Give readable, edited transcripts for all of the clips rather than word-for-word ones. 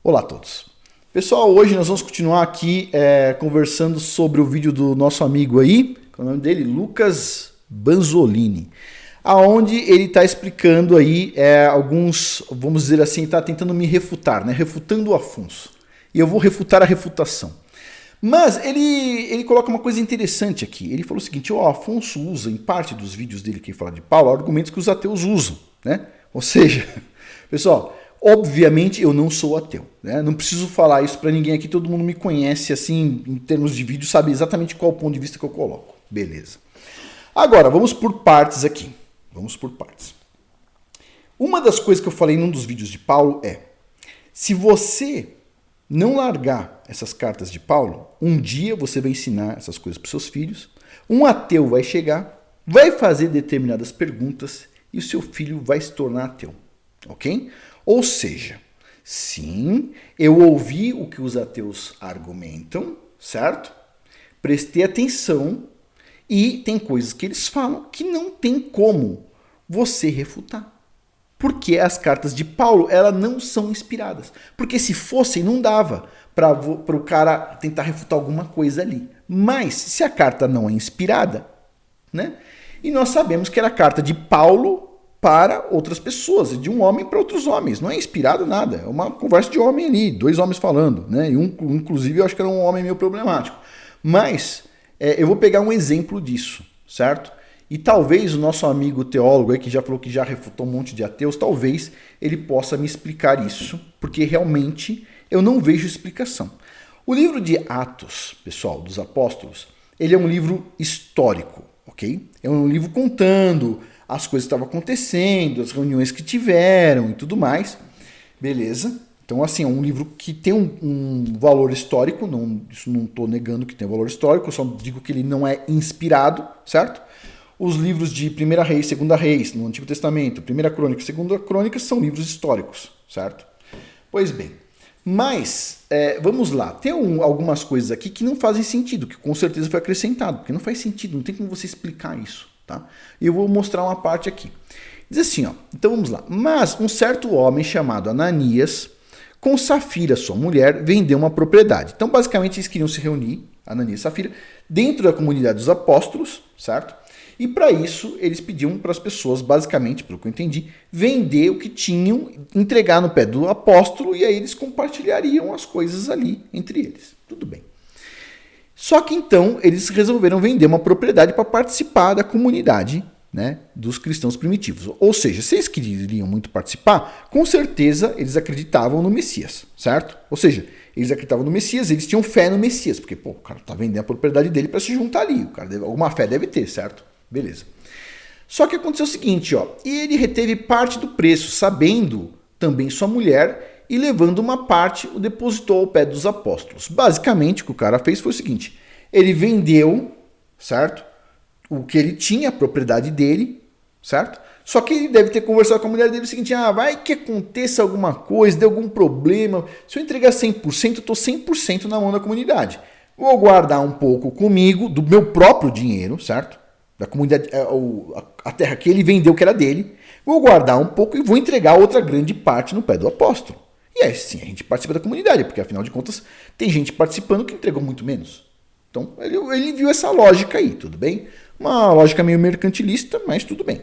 Olá a todos. Pessoal, hoje nós vamos continuar aqui conversando sobre o vídeo do nosso amigo aí, qual é o nome dele? Lucas Banzolini, aonde ele está explicando aí alguns, vamos dizer assim, está tentando me refutar, né? Refutando o Afonso. E eu vou refutar a refutação. Mas ele coloca uma coisa interessante aqui. Ele falou o seguinte: o Afonso usa, em parte dos vídeos dele que fala de Paulo, argumentos que os ateus usam, né? Ou seja, pessoal, obviamente eu não sou ateu, né? Não preciso falar isso para ninguém aqui, todo mundo me conhece assim, em termos de vídeo, sabe exatamente qual é o ponto de vista que eu coloco. Beleza. Agora, vamos por partes aqui. Vamos por partes. Uma das coisas que eu falei num dos vídeos de Paulo é: se você não largar essas cartas de Paulo, um dia você vai ensinar essas coisas para os seus filhos, um ateu vai chegar, vai fazer determinadas perguntas e o seu filho vai se tornar ateu, ok? Ou seja, sim, eu ouvi o que os ateus argumentam, certo? Prestei atenção e tem coisas que eles falam que não tem como você refutar. Porque as cartas de Paulo, elas não são inspiradas. Porque se fossem, não dava para o cara tentar refutar alguma coisa ali. Mas, se a carta não é inspirada, né? E nós sabemos que era a carta de Paulo para outras pessoas, de um homem para outros homens. Não é inspirado nada, é uma conversa de homem ali, dois homens falando, né? E inclusive, eu acho que era um homem meio problemático. Mas, eu vou pegar um exemplo disso, certo? E talvez o nosso amigo teólogo aí, que já falou que já refutou um monte de ateus, talvez ele possa me explicar isso, porque realmente eu não vejo explicação. O livro de Atos, pessoal, dos Apóstolos, ele é um livro histórico, ok? É um livro contando as coisas que estavam acontecendo, as reuniões que tiveram e tudo mais, beleza? Então, assim, é um livro que tem um valor histórico, isso não estou negando que tem valor histórico, eu só digo que ele não é inspirado, certo? Os livros de 1 Reis, 2 Reis, no Antigo Testamento, 1 Crônica e 2 Crônica são livros históricos, certo? Pois bem, mas vamos lá, tem algumas coisas aqui que não fazem sentido, que com certeza foi acrescentado, porque não faz sentido, não tem como você explicar isso, tá? E eu vou mostrar uma parte aqui. Diz assim, ó, então vamos lá. Mas um certo homem chamado Ananias, com Safira, sua mulher, vendeu uma propriedade. Então, basicamente, eles queriam se reunir, Ananias e Safira, dentro da comunidade dos apóstolos, certo? E para isso, eles pediam para as pessoas, basicamente, pelo que eu entendi, vender o que tinham, entregar no pé do apóstolo, e aí eles compartilhariam as coisas ali entre eles. Tudo bem. Só que então, eles resolveram vender uma propriedade para participar da comunidade, né, dos cristãos primitivos. Ou seja, se eles queriam muito participar, com certeza eles acreditavam no Messias, certo? Ou seja, eles acreditavam no Messias, eles tinham fé no Messias, porque o cara está vendendo a propriedade dele para se juntar ali, alguma fé deve ter, certo? Beleza. Só que aconteceu o seguinte, ó, e ele reteve parte do preço, sabendo também sua mulher, e levando uma parte, o depositou ao pé dos apóstolos. Basicamente, o que o cara fez foi o seguinte: ele vendeu, certo? O que ele tinha, a propriedade dele, certo? Só que ele deve ter conversado com a mulher dele o seguinte: vai que aconteça alguma coisa, dê algum problema, se eu entregar 100%, eu estou 100% na mão da comunidade. Vou guardar um pouco comigo, do meu próprio dinheiro, certo? Da comunidade, a terra que ele vendeu que era dele, vou guardar um pouco e vou entregar outra grande parte no pé do apóstolo. E aí sim, a gente participa da comunidade, porque afinal de contas tem gente participando que entregou muito menos. Então ele viu essa lógica aí, tudo bem? Uma lógica meio mercantilista, mas tudo bem.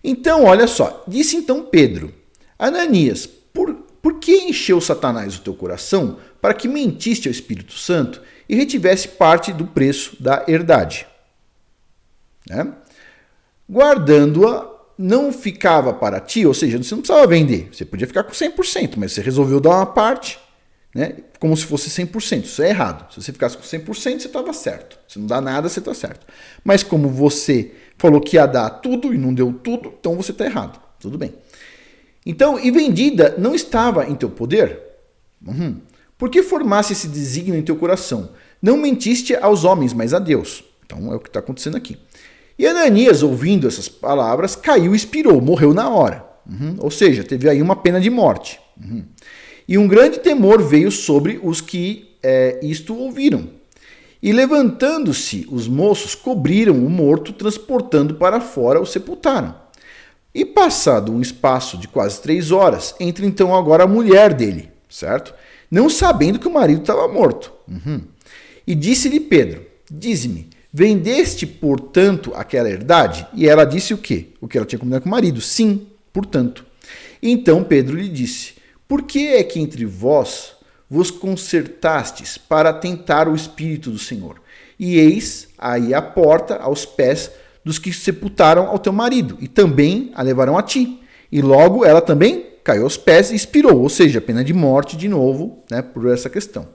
Então, olha só, disse então Pedro: Ananias, por que encheu Satanás o teu coração para que mentiste ao Espírito Santo e retivesse parte do preço da herdade? Né? Guardando-a, não ficava para ti, ou seja, você não precisava vender, você podia ficar com 100%, mas você resolveu dar uma parte, né, como se fosse 100%, isso é errado. Se você ficasse com 100%, você estava certo, se não dá nada, você está certo. Mas como você falou que ia dar tudo e não deu tudo, então você está errado, tudo bem. Então, e vendida não estava em teu poder? Por que formasse esse desígnio em teu coração? Não mentiste aos homens, mas a Deus. Então é o que está acontecendo aqui. E Ananias, ouvindo essas palavras, caiu e expirou, morreu na hora. Ou seja, teve aí uma pena de morte. E um grande temor veio sobre os que isto ouviram. E levantando-se, os moços cobriram o morto, transportando para fora, o sepultaram. E passado um espaço de quase 3 horas, entra então agora a mulher dele, certo? Não sabendo que o marido estava morto. E disse-lhe Pedro, dize-me, vendeste, portanto, aquela herdade? E ela disse o quê? O que ela tinha combinado com o marido? Sim, portanto. Então Pedro lhe disse, por que é que entre vós vos concertastes para tentar o Espírito do Senhor? E eis aí a porta aos pés dos que sepultaram ao teu marido, e também a levaram a ti. E logo ela também caiu aos pés e expirou, ou seja, pena de morte de novo, né, por essa questão.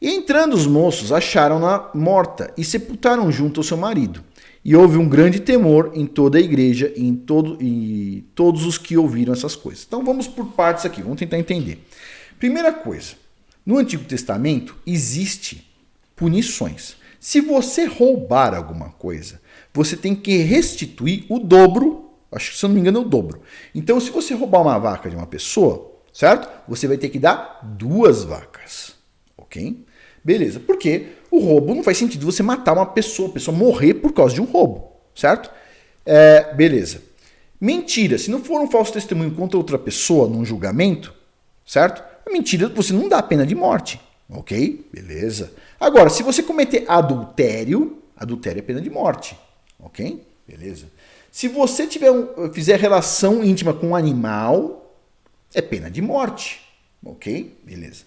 E entrando os moços, acharam-na morta e sepultaram junto ao seu marido. E houve um grande temor em toda a igreja e em todos os que ouviram essas coisas. Então vamos por partes aqui, vamos tentar entender. Primeira coisa, no Antigo Testamento existe punições. Se você roubar alguma coisa, você tem que restituir o dobro, acho que se eu não me engano é o dobro. Então se você roubar uma vaca de uma pessoa, certo? Você vai ter que dar 2 vacas, ok? Beleza, porque o roubo não faz sentido você matar uma pessoa, a pessoa morrer por causa de um roubo, certo? Beleza. Mentira, se não for um falso testemunho contra outra pessoa num julgamento, certo? A mentira você não dá pena de morte, ok? Beleza. Agora, se você cometer adultério, adultério é pena de morte, ok? Beleza. Se você fizer relação íntima com um animal, é pena de morte, ok? Beleza.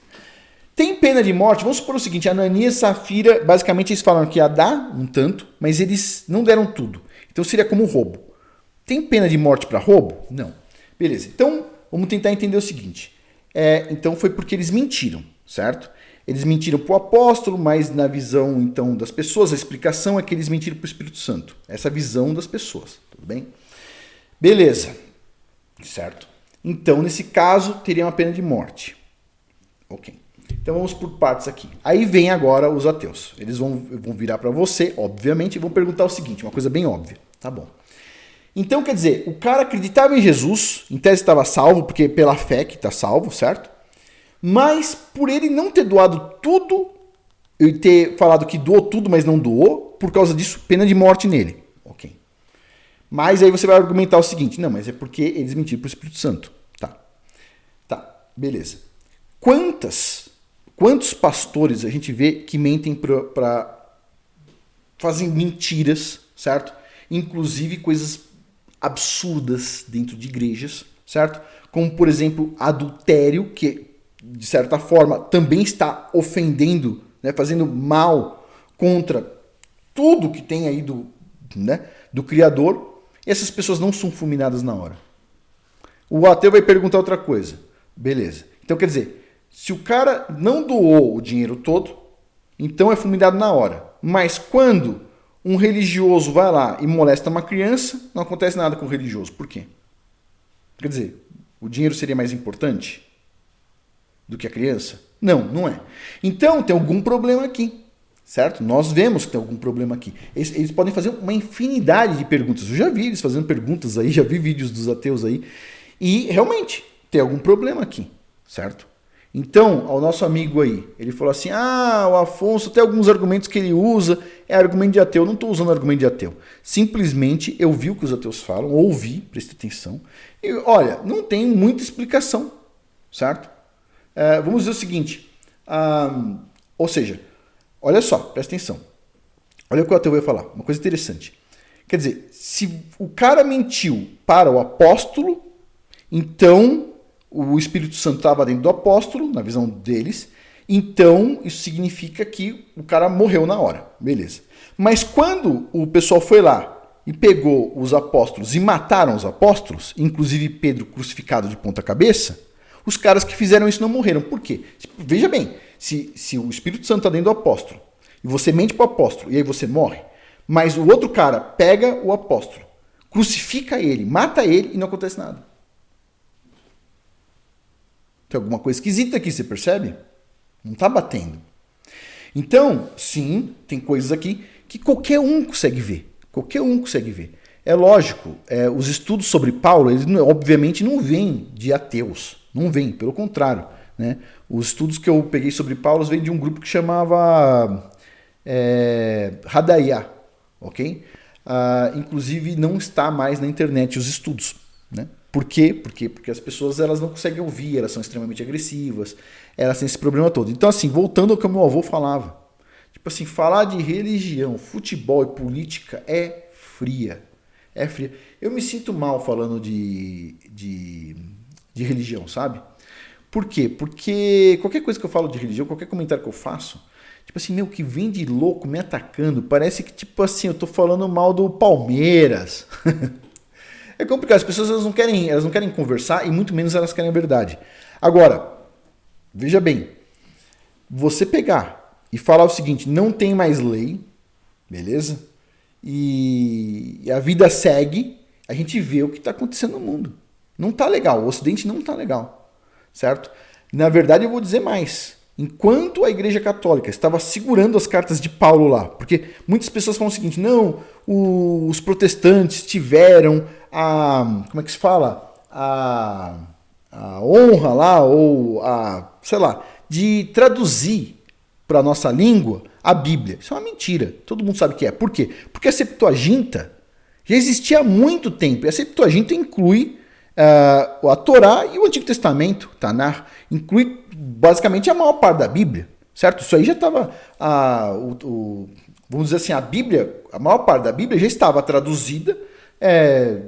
Tem pena de morte, vamos supor o seguinte, Ananias e Safira, basicamente eles falaram que ia dar um tanto, mas eles não deram tudo. Então seria como roubo. Tem pena de morte para roubo? Não. Beleza, então vamos tentar entender o seguinte. Então foi porque eles mentiram, certo? Eles mentiram para o apóstolo, mas na visão então das pessoas, a explicação é que eles mentiram para o Espírito Santo. Essa visão das pessoas, tudo bem? Beleza, certo? Então nesse caso teria uma pena de morte. Ok. Então vamos por partes aqui. Aí vem agora os ateus. Eles vão virar para você, obviamente, e vão perguntar o seguinte, uma coisa bem óbvia. Tá bom. Então quer dizer, o cara acreditava em Jesus, em tese estava salvo, porque pela fé que está salvo, certo? Mas por ele não ter doado tudo, e ter falado que doou tudo, mas não doou, por causa disso, pena de morte nele. Ok. Mas aí você vai argumentar o seguinte, não, mas é porque eles mentiram para o Espírito Santo. Tá, beleza. Quantos pastores a gente vê que mentem fazem mentiras, certo? Inclusive coisas absurdas dentro de igrejas, certo? Como, por exemplo, adultério, que de certa forma também está ofendendo, né, fazendo mal contra tudo que tem aí do Criador, e essas pessoas não são fulminadas na hora. O ateu vai perguntar outra coisa. Beleza. Então quer dizer, se o cara não doou o dinheiro todo, então é fulminado na hora. Mas quando um religioso vai lá e molesta uma criança, não acontece nada com o religioso. Por quê? Quer dizer, o dinheiro seria mais importante do que a criança? Não, não é. Então tem algum problema aqui, certo? Nós vemos que tem algum problema aqui. Eles podem fazer uma infinidade de perguntas. Eu já vi eles fazendo perguntas aí, já vi vídeos dos ateus aí. E realmente tem algum problema aqui, certo? Então, ao nosso amigo aí, ele falou assim, o Afonso tem alguns argumentos que ele usa, é argumento de ateu. Eu não estou usando argumento de ateu. Simplesmente eu vi o que os ateus falam, ouvi, preste atenção, e olha, não tem muita explicação, certo? Vamos dizer o seguinte, ou seja, olha só, presta atenção, olha o que o ateu vai falar, uma coisa interessante. Quer dizer, se o cara mentiu para o apóstolo, então o Espírito Santo estava dentro do apóstolo, na visão deles, então isso significa que o cara morreu na hora, beleza. Mas quando o pessoal foi lá e pegou os apóstolos e mataram os apóstolos, inclusive Pedro crucificado de ponta cabeça, os caras que fizeram isso não morreram. Por quê? Veja bem, se o Espírito Santo está dentro do apóstolo, e você mente para o apóstolo, e aí você morre, mas o outro cara pega o apóstolo, crucifica ele, mata ele e não acontece nada. Tem alguma coisa esquisita aqui, você percebe? Não está batendo. Então, sim, tem coisas aqui que qualquer um consegue ver. Qualquer um consegue ver. É lógico, os estudos sobre Paulo, eles obviamente não vêm de ateus. Não vêm, pelo contrário. Né? Os estudos que eu peguei sobre Paulo vêm de um grupo que chamava Hadaiá. Ok? Inclusive, não está mais na internet os estudos. Né? Por quê? Porque as pessoas elas não conseguem ouvir, elas são extremamente agressivas, elas têm esse problema todo. Então, assim, voltando ao que o meu avô falava, tipo assim, falar de religião, futebol e política é fria. É fria. Eu me sinto mal falando de religião, sabe? Por quê? Porque qualquer coisa que eu falo de religião, qualquer comentário que eu faço, tipo assim, meu, que vem de louco me atacando, parece que, tipo assim, eu tô falando mal do Palmeiras. É complicado, as pessoas elas não querem conversar e muito menos elas querem a verdade. Agora, veja bem, você pegar e falar o seguinte, não tem mais lei, beleza? E a vida segue, a gente vê o que está acontecendo no mundo. Não tá legal, o Ocidente não tá legal, certo? Na verdade, eu vou dizer mais. Enquanto a Igreja Católica estava segurando as cartas de Paulo lá, porque muitas pessoas falam o seguinte, não, os protestantes tiveram como é que se fala? A honra lá, ou sei lá, de traduzir para a nossa língua a Bíblia. Isso é uma mentira, todo mundo sabe que é. Por quê? Porque a Septuaginta já existia há muito tempo, e a Septuaginta inclui a Torá e o Antigo Testamento, Tanar, inclui basicamente a maior parte da Bíblia, certo? Isso aí já estava, vamos dizer assim, a Bíblia, a maior parte da Bíblia já estava traduzida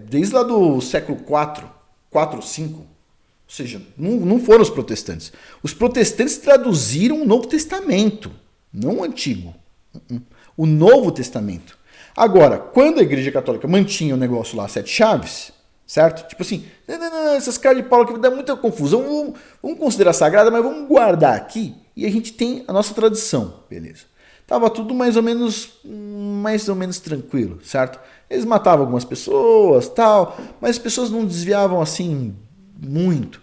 desde lá do século IV, 4 ou 5, ou seja, não foram os protestantes. Os protestantes traduziram o Novo Testamento, não o Antigo, o Novo Testamento. Agora, quando a Igreja Católica mantinha o negócio lá, 7 chaves, certo? Tipo assim, não, essas cartas de Paulo aqui dá muita confusão, vamos considerar sagrada, mas vamos guardar aqui e a gente tem a nossa tradição, beleza? Tava tudo mais ou menos tranquilo, certo? Eles matavam algumas pessoas, tal, mas as pessoas não desviavam assim muito.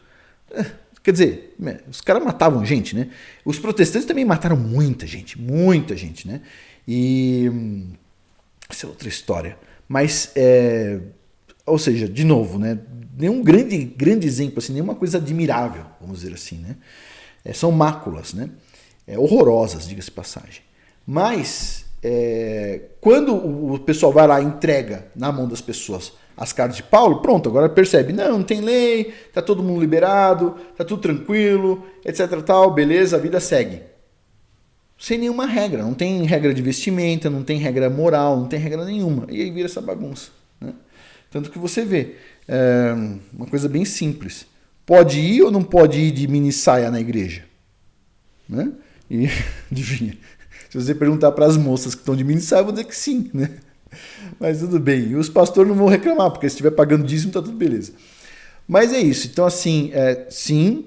Quer dizer, os caras matavam gente, né? Os protestantes também mataram muita gente, né? E essa é outra história. Mas ou seja, de novo, né? Nenhum grande exemplo, assim, nenhuma coisa admirável, vamos dizer assim, né? São máculas, né? Horrorosas, diga-se de passagem. Mas, quando o pessoal vai lá e entrega na mão das pessoas as cartas de Paulo, pronto, agora percebe, não tem lei, tá todo mundo liberado, tá tudo tranquilo, etc, tal, beleza, a vida segue. Sem nenhuma regra, não tem regra de vestimenta, não tem regra moral, não tem regra nenhuma. E aí vira essa bagunça, né? Tanto que você vê, uma coisa bem simples. Pode ir ou não pode ir de mini saia na igreja? Né? E, adivinha, se você perguntar para as moças que estão de mini saia, eu vou dizer que sim, né? Mas tudo bem. E os pastores não vão reclamar, porque se estiver pagando dízimo, tá tudo beleza. Mas é isso. Então, assim, sim,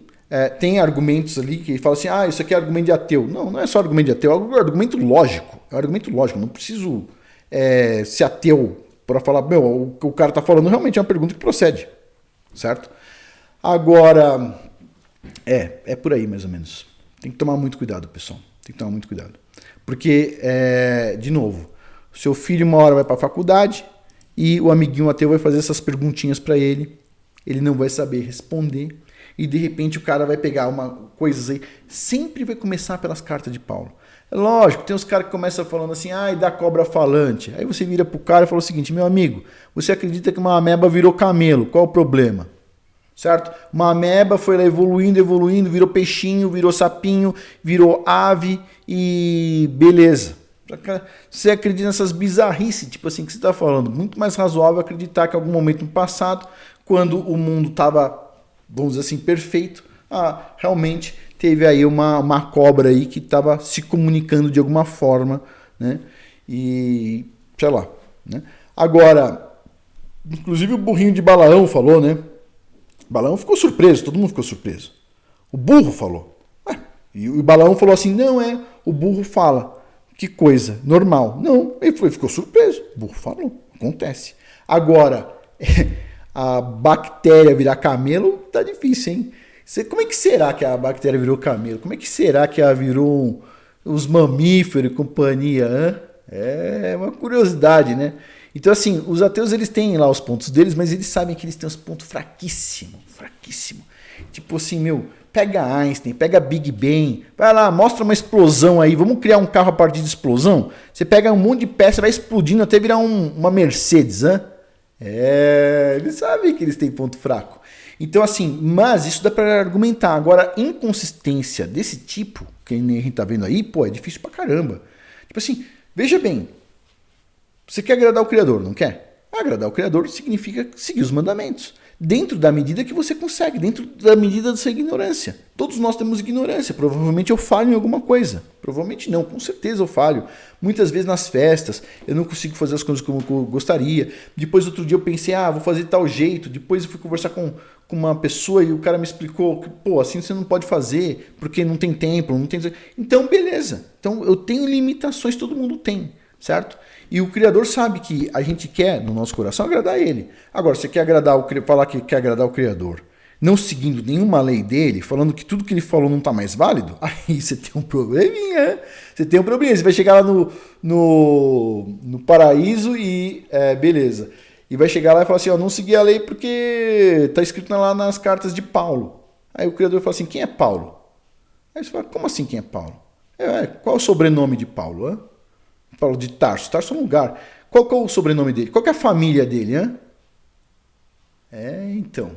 tem argumentos ali que falam assim, isso aqui é argumento de ateu. Não é só argumento de ateu, é um argumento lógico. É um argumento lógico. Não preciso ser ateu para falar, o que o cara está falando realmente é uma pergunta que procede, certo? Agora, é por aí mais ou menos. Tem que tomar muito cuidado, pessoal. Tem que tomar muito cuidado. Porque, de novo, seu filho uma hora vai para a faculdade e o amiguinho ateu vai fazer essas perguntinhas para ele, ele não vai saber responder e de repente o cara vai pegar coisas aí, sempre vai começar pelas cartas de Paulo. Lógico, tem os caras que começam falando assim, da cobra falante. Aí você vira pro cara e fala o seguinte, meu amigo, você acredita que uma ameba virou camelo, qual o problema? Certo? Uma ameba foi lá evoluindo, virou peixinho, virou sapinho, virou ave e beleza. Você acredita nessas bizarrices, tipo assim, que você está falando. Muito mais razoável acreditar que em algum momento no passado, quando o mundo estava, vamos dizer assim, perfeito, realmente teve aí uma cobra aí que estava se comunicando de alguma forma, né? E, sei lá, né? Agora, inclusive o burrinho de Balaão falou, né? Balaão ficou surpreso, todo mundo ficou surpreso. O burro falou. E o Balaão falou assim, o burro fala. Que coisa, normal. Não, ele ficou surpreso. O burro falou, acontece. Agora, a bactéria virar camelo tá difícil, hein? Como é que será que a bactéria virou camelo? Como é que será que ela virou os mamíferos e companhia? Hein? É uma curiosidade, né? Então, assim, os ateus eles têm lá os pontos deles, mas eles sabem que eles têm os pontos fraquíssimos. Tipo assim, pega Einstein, pega Big Bang, vai lá, mostra uma explosão aí, vamos criar um carro a partir de explosão? Você pega um monte de peça, vai explodindo até virar uma Mercedes, hein? Eles sabem que eles têm ponto fraco. Então, assim, mas isso dá para argumentar. Agora, inconsistência desse tipo, que a gente tá vendo aí, pô, é difícil pra caramba. Tipo assim, veja bem, você quer agradar o Criador, não quer? Agradar o Criador significa seguir os mandamentos. Dentro da medida que você consegue, dentro da medida da sua ignorância. Todos nós temos ignorância. Provavelmente eu falho em alguma coisa. Provavelmente não, com certeza eu falho. Muitas vezes nas festas eu não consigo fazer as coisas como eu gostaria. Depois outro dia eu pensei, vou fazer de tal jeito. Depois eu fui conversar com uma pessoa e o cara me explicou que, pô, assim você não pode fazer porque não tem tempo, não tem... Então, beleza. Então eu tenho limitações, todo mundo tem, certo? E o Criador sabe que a gente quer, no nosso coração, agradar Ele. Agora, você quer falar que quer agradar o Criador, não seguindo nenhuma lei dele, falando que tudo que ele falou não está mais válido, aí você tem um probleminha. Você tem um probleminha. Você vai chegar lá no paraíso e beleza. E vai chegar lá e falar assim, não segui a lei porque está escrito lá nas cartas de Paulo. Aí o Criador fala assim, quem é Paulo? Aí você fala, como assim quem é Paulo? Qual é o sobrenome de Paulo? Paulo de Tarso. Tarso é um lugar. Qual que é o sobrenome dele? Qual que é a família dele? Então.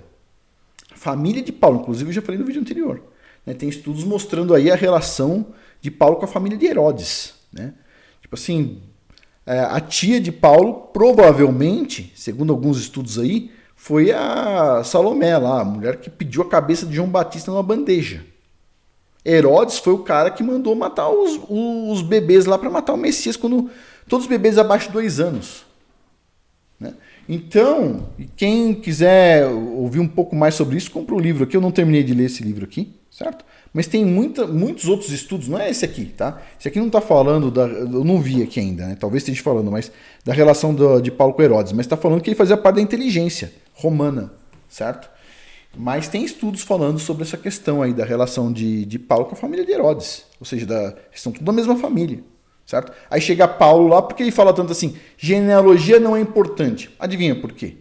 Família de Paulo. Inclusive, eu já falei no vídeo anterior. Né? Tem estudos mostrando aí a relação de Paulo com a família de Herodes. Né? Tipo assim, a tia de Paulo, provavelmente, segundo alguns estudos aí, foi a Salomé lá, a mulher que pediu a cabeça de João Batista numa bandeja. Herodes foi o cara que mandou matar os bebês lá para matar o Messias, quando todos os bebês abaixo de 2 anos. Né? Então, quem quiser ouvir um pouco mais sobre isso, compra o livro aqui. Eu não terminei de ler esse livro aqui, certo? Mas tem muitos outros estudos, não é esse aqui, tá? Esse aqui não está falando, eu não vi aqui ainda, né? Talvez esteja falando, mas da relação de Paulo com Herodes. Mas está falando que ele fazia parte da inteligência romana, certo? Mas tem estudos falando sobre essa questão aí da relação de Paulo com a família de Herodes. Ou seja, eles são tudo da mesma família, certo? Aí chega Paulo lá, porque ele fala tanto assim, genealogia não é importante. Adivinha por quê?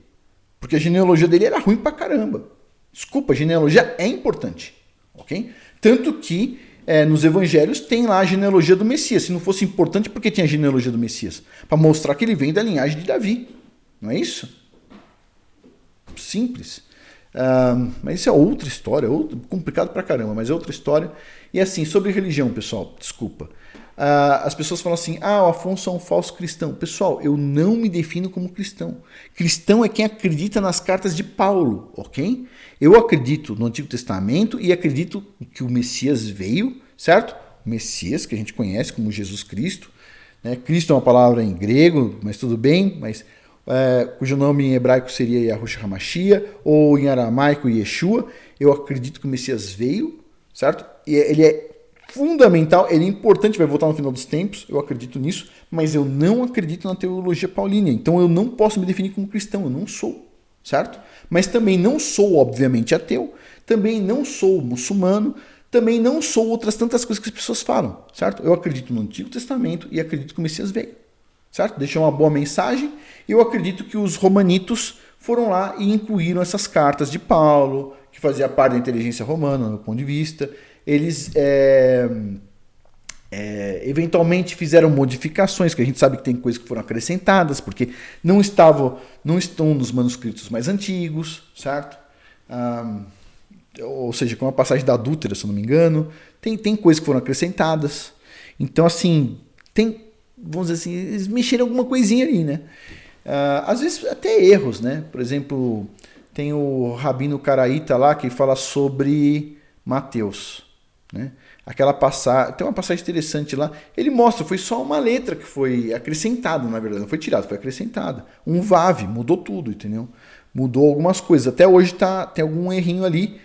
Porque a genealogia dele era ruim pra caramba. Desculpa, a genealogia é importante, ok? Tanto que nos evangelhos tem lá a genealogia do Messias. Se não fosse importante, por que tinha a genealogia do Messias? Para mostrar que ele vem da linhagem de Davi. Não é isso? Simples. Mas isso é outra história, complicado pra caramba, mas é outra história. E assim, sobre religião, pessoal, desculpa. As pessoas falam assim, o Afonso é um falso cristão. Pessoal, eu não me defino como cristão. Cristão é quem acredita nas cartas de Paulo, ok? Eu acredito no Antigo Testamento e acredito que o Messias veio, certo? O Messias, que a gente conhece como Jesus Cristo. Né? Cristo é uma palavra em grego, mas tudo bem, mas... cujo nome em hebraico seria Yahushua HaMashiach, ou em aramaico Yeshua. Eu acredito que o Messias veio, certo? E ele é fundamental, ele é importante, vai voltar no final dos tempos, eu acredito nisso, mas eu não acredito na teologia paulina, então eu não posso me definir como cristão, eu não sou, certo? Mas também não sou, obviamente, ateu, também não sou muçulmano, também não sou outras tantas coisas que as pessoas falam, certo? Eu acredito no Antigo Testamento e acredito que o Messias veio. Certo? Deixou uma boa mensagem. Eu acredito que os romanitos foram lá e incluíram essas cartas de Paulo, que fazia parte da inteligência romana, no meu ponto de vista. Eles eventualmente fizeram modificações, que a gente sabe que tem coisas que foram acrescentadas, porque não estão nos manuscritos mais antigos, certo? Ou seja, com a passagem da adúltera, se eu não me engano. Tem coisas que foram acrescentadas. Então, assim, vamos dizer assim, eles mexeram alguma coisinha ali, né? Às vezes até erros, né? Por exemplo, tem o Rabino Caraíta lá que fala sobre Mateus, né? Aquela passagem, tem uma passagem interessante lá, ele mostra, foi só uma letra que foi acrescentada, na verdade, não foi tirada, foi acrescentada. Um vav, mudou tudo, entendeu? Mudou algumas coisas. Até hoje tem algum errinho ali,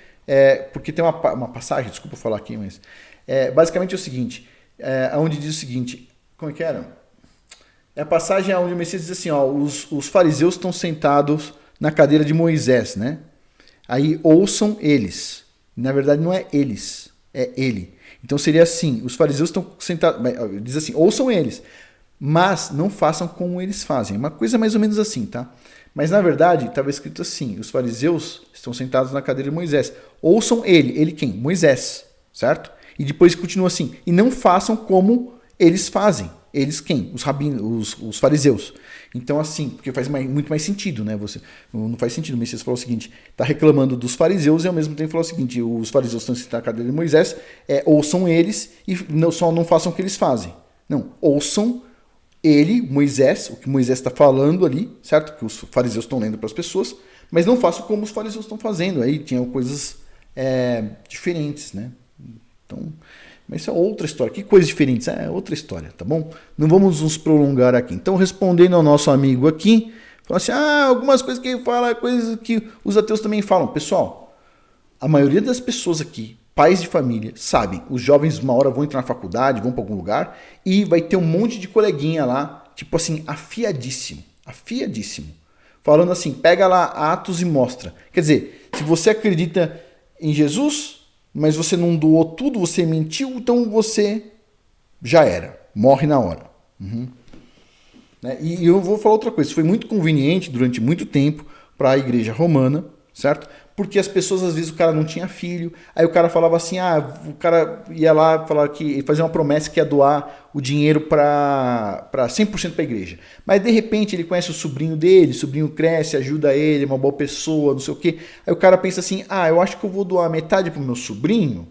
porque tem uma passagem, desculpa falar aqui, mas basicamente é o seguinte, onde diz o seguinte, como é que era? É a passagem onde o Messias diz assim, os fariseus estão sentados na cadeira de Moisés, né? Aí ouçam eles. Na verdade não é eles, é ele. Então seria assim, os fariseus estão sentados, diz assim, ouçam eles, mas não façam como eles fazem. Uma coisa mais ou menos assim, tá? Mas na verdade estava escrito assim, os fariseus estão sentados na cadeira de Moisés. Ouçam ele quem? Moisés, certo? E depois continua assim, e não façam como eles fazem. Eles quem? Os rabinos, os fariseus. Então, assim, porque faz muito mais sentido, né? Não faz sentido. O Messias falou o seguinte: está reclamando dos fariseus e ao mesmo tempo falou o seguinte: os fariseus estão sentados na cadeira de Moisés, ouçam eles e só não façam o que eles fazem. Não, ouçam ele, Moisés, o que Moisés está falando ali, certo? Que os fariseus estão lendo para as pessoas, mas não façam como os fariseus estão fazendo. Aí tinham coisas diferentes, né? Então, mas isso é outra história. Que coisas diferentes? É outra história, tá bom? Não vamos nos prolongar aqui. Então, respondendo ao nosso amigo aqui, falou assim, algumas coisas que ele fala, coisas que os ateus também falam. Pessoal, a maioria das pessoas aqui, pais de família, sabem, os jovens uma hora vão entrar na faculdade, vão para algum lugar, e vai ter um monte de coleguinha lá, tipo assim, afiadíssimo, falando assim, pega lá Atos e mostra. Quer dizer, se você acredita em Jesus, mas você não doou tudo, você mentiu, então você já era, morre na hora. Né? E eu vou falar outra coisa, isso foi muito conveniente durante muito tempo para a igreja romana, certo? Porque as pessoas, às vezes, o cara não tinha filho, aí o cara falava assim, o cara ia lá falar que fazia uma promessa que ia doar o dinheiro para 100% para a igreja. Mas, de repente, ele conhece o sobrinho dele, o sobrinho cresce, ajuda ele, é uma boa pessoa, não sei o quê. Aí o cara pensa assim, eu acho que eu vou doar metade para o meu sobrinho,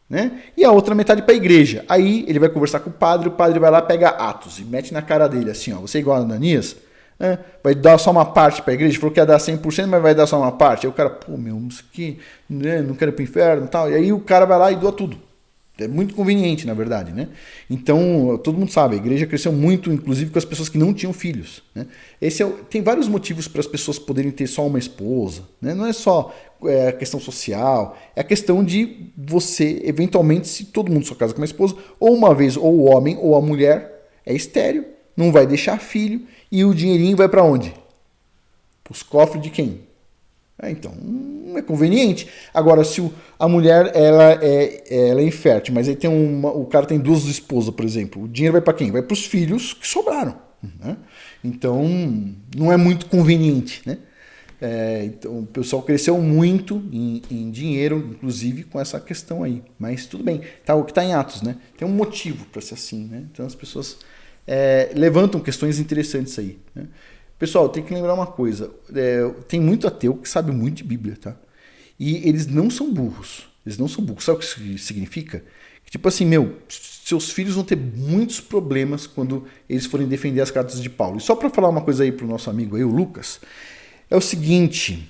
né? E a outra metade para a igreja. Aí ele vai conversar com o padre vai lá, pega Atos e mete na cara dele assim, você é igual a Ananias? Vai dar só uma parte para a igreja, falou que ia dar 100%, mas vai dar só uma parte. Aí o cara, isso aqui, né, não quero ir para o inferno e tal. E aí o cara vai lá e doa tudo. É muito conveniente, na verdade, né? Então, todo mundo sabe, a igreja cresceu muito, inclusive com as pessoas que não tinham filhos, né? Tem vários motivos para as pessoas poderem ter só uma esposa, né? Não é só a questão social, é a questão de você, eventualmente, se todo mundo só casa com uma esposa, ou uma vez, ou o homem ou a mulher é estéril, não vai deixar filho, e o dinheirinho vai para onde? Para os cofres de quem? Então, não é conveniente. Agora, se a mulher ela é infértil, mas aí o cara tem 2 esposas, por exemplo, o dinheiro vai para quem? Vai para os filhos que sobraram. Né? Então, não é muito conveniente. Né? Então, o pessoal cresceu muito em dinheiro, inclusive com essa questão aí. Mas tudo bem, o que está em Atos, né? Tem um motivo para ser assim. Né? Então, as pessoas levantam questões interessantes aí. Né? Pessoal, tem que lembrar uma coisa. Tem muito ateu que sabe muito de Bíblia, tá? E eles não são burros. Sabe o que isso significa? Que, tipo assim, seus filhos vão ter muitos problemas quando eles forem defender as cartas de Paulo. E só para falar uma coisa aí pro nosso amigo aí, o Lucas, é o seguinte,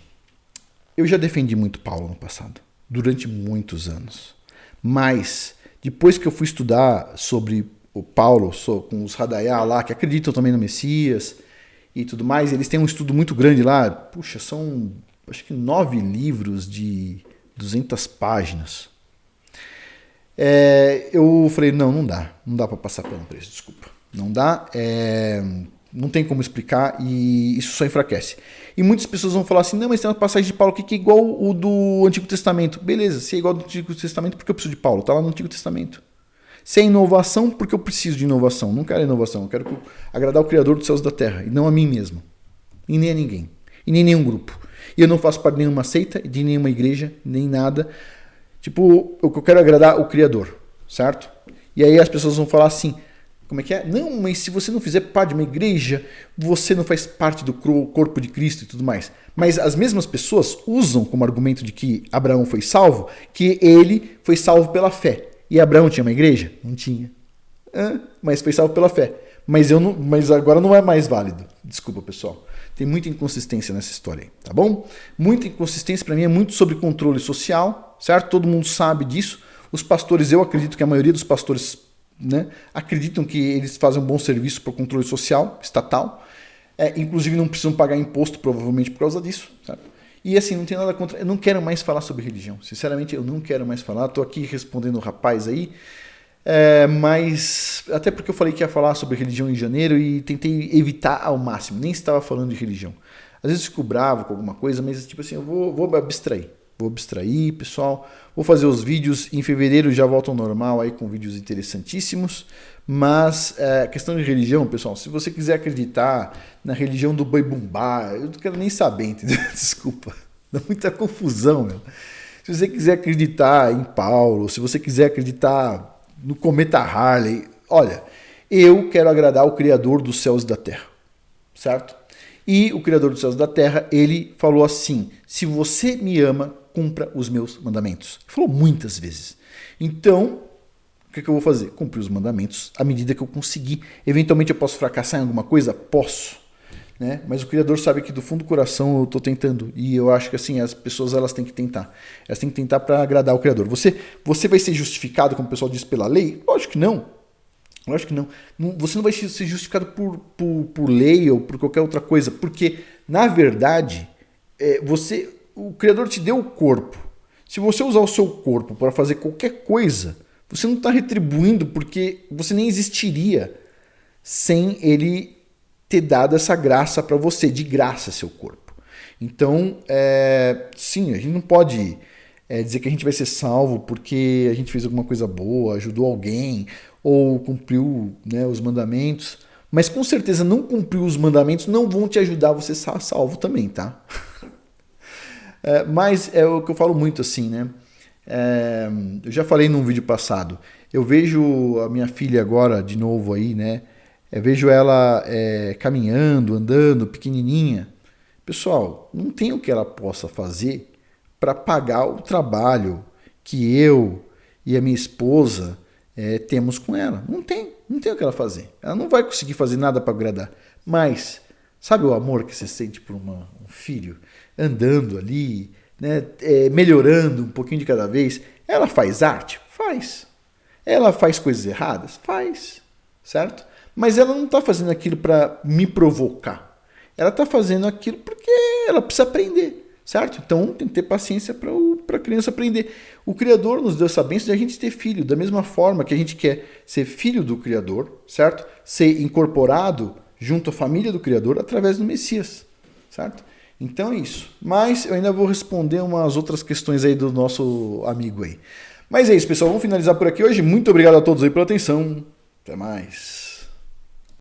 eu já defendi muito Paulo no passado, durante muitos anos. Mas, depois que eu fui estudar sobre o Paulo, com os Radaiá lá, que acreditam também no Messias e tudo mais, eles têm um estudo muito grande lá, são acho que 9 livros de 200 páginas. Eu falei, não dá para passar pano por isso, desculpa, não dá, não tem como explicar e isso só enfraquece. E muitas pessoas vão falar assim, não, mas tem uma passagem de Paulo que é igual o do Antigo Testamento. Beleza, se é igual ao do Antigo Testamento, porque eu preciso de Paulo, tá lá no Antigo Testamento. Se é inovação, porque eu preciso de inovação. Não quero inovação, eu quero agradar o Criador dos céus e da terra, e não a mim mesmo. E nem a ninguém. E nem nenhum grupo. E eu não faço parte de nenhuma seita, de nenhuma igreja, nem nada. Tipo, eu quero agradar o Criador, certo? E aí as pessoas vão falar assim, como é que é? Não, mas se você não fizer parte de uma igreja, você não faz parte do corpo de Cristo e tudo mais. Mas as mesmas pessoas usam como argumento de que Abraão foi salvo, que ele foi salvo pela fé. E Abraão tinha uma igreja? Não tinha. Mas foi salvo pela fé. Mas agora não é mais válido. Desculpa, pessoal. Tem muita inconsistência nessa história aí, tá bom? Muita inconsistência para mim é muito sobre controle social, certo? Todo mundo sabe disso. Os pastores, eu acredito que a maioria dos pastores, né, acreditam que eles fazem um bom serviço para o controle social, estatal. Inclusive não precisam pagar imposto, provavelmente, por causa disso, sabe? E assim, não tem nada contra... Eu não quero mais falar sobre religião. Sinceramente, eu não quero mais falar. Estou aqui respondendo o rapaz aí. Mas... Até porque eu falei que ia falar sobre religião em janeiro e tentei evitar ao máximo. Nem estava falando de religião. Às vezes eu fico bravo com alguma coisa, mas tipo assim, eu vou abstrair. Vou abstrair, pessoal. Vou fazer os vídeos. Em fevereiro já volto ao normal aí com vídeos interessantíssimos. Mas questão de religião, pessoal, se você quiser acreditar na religião do boi bumbá, eu não quero nem saber, entendeu? Desculpa, dá muita confusão, meu. Se você quiser acreditar em Paulo, se você quiser acreditar no cometa Harley, olha, eu quero agradar o Criador dos céus e da terra. certo? E o Criador dos céus e da terra, ele falou assim: se você me ama, cumpra os meus mandamentos. Ele falou muitas vezes. Então, o que eu vou fazer? Cumprir os mandamentos à medida que eu conseguir. Eventualmente eu posso fracassar em alguma coisa? Posso. Né? Mas o Criador sabe que do fundo do coração eu estou tentando. E eu acho que assim, as pessoas elas têm que tentar. Elas têm que tentar para agradar o Criador. Você vai ser justificado, como o pessoal diz, pela lei? Lógico que não. Lógico que não. Você não vai ser justificado por lei ou por qualquer outra coisa. Porque, na verdade, o Criador te deu o corpo. Se você usar o seu corpo para fazer qualquer coisa, você não está retribuindo, porque você nem existiria sem ele ter dado essa graça para você, de graça, seu corpo. Então, sim, a gente não pode dizer que a gente vai ser salvo porque a gente fez alguma coisa boa, ajudou alguém, ou cumpriu, né, os mandamentos. Mas com certeza não cumprir os mandamentos não vão te ajudar a você ser salvo também, tá? Mas é o que eu falo muito assim, né? Eu já falei num vídeo passado. Eu vejo a minha filha agora de novo aí, né? Eu vejo ela caminhando, andando, pequenininha. Pessoal, não tem o que ela possa fazer para pagar o trabalho que eu e a minha esposa temos com ela. Não tem o que ela fazer. Ela não vai conseguir fazer nada para agradar. Mas, sabe o amor que você sente por um filho? Andando ali, né, melhorando um pouquinho de cada vez. Ela faz arte? Faz. Ela faz coisas erradas? Faz. Certo? Mas ela não está fazendo aquilo para me provocar. Ela está fazendo aquilo porque ela precisa aprender. Certo? Então tem que ter paciência para a criança aprender. O Criador nos deu essa bênção de a gente ter filho. Da mesma forma que a gente quer ser filho do Criador, certo? Ser incorporado junto à família do Criador através do Messias. Certo? Então é isso. Mas eu ainda vou responder umas outras questões aí do nosso amigo aí. Mas é isso, pessoal. Vamos finalizar por aqui hoje. Muito obrigado a todos aí pela atenção. Até mais.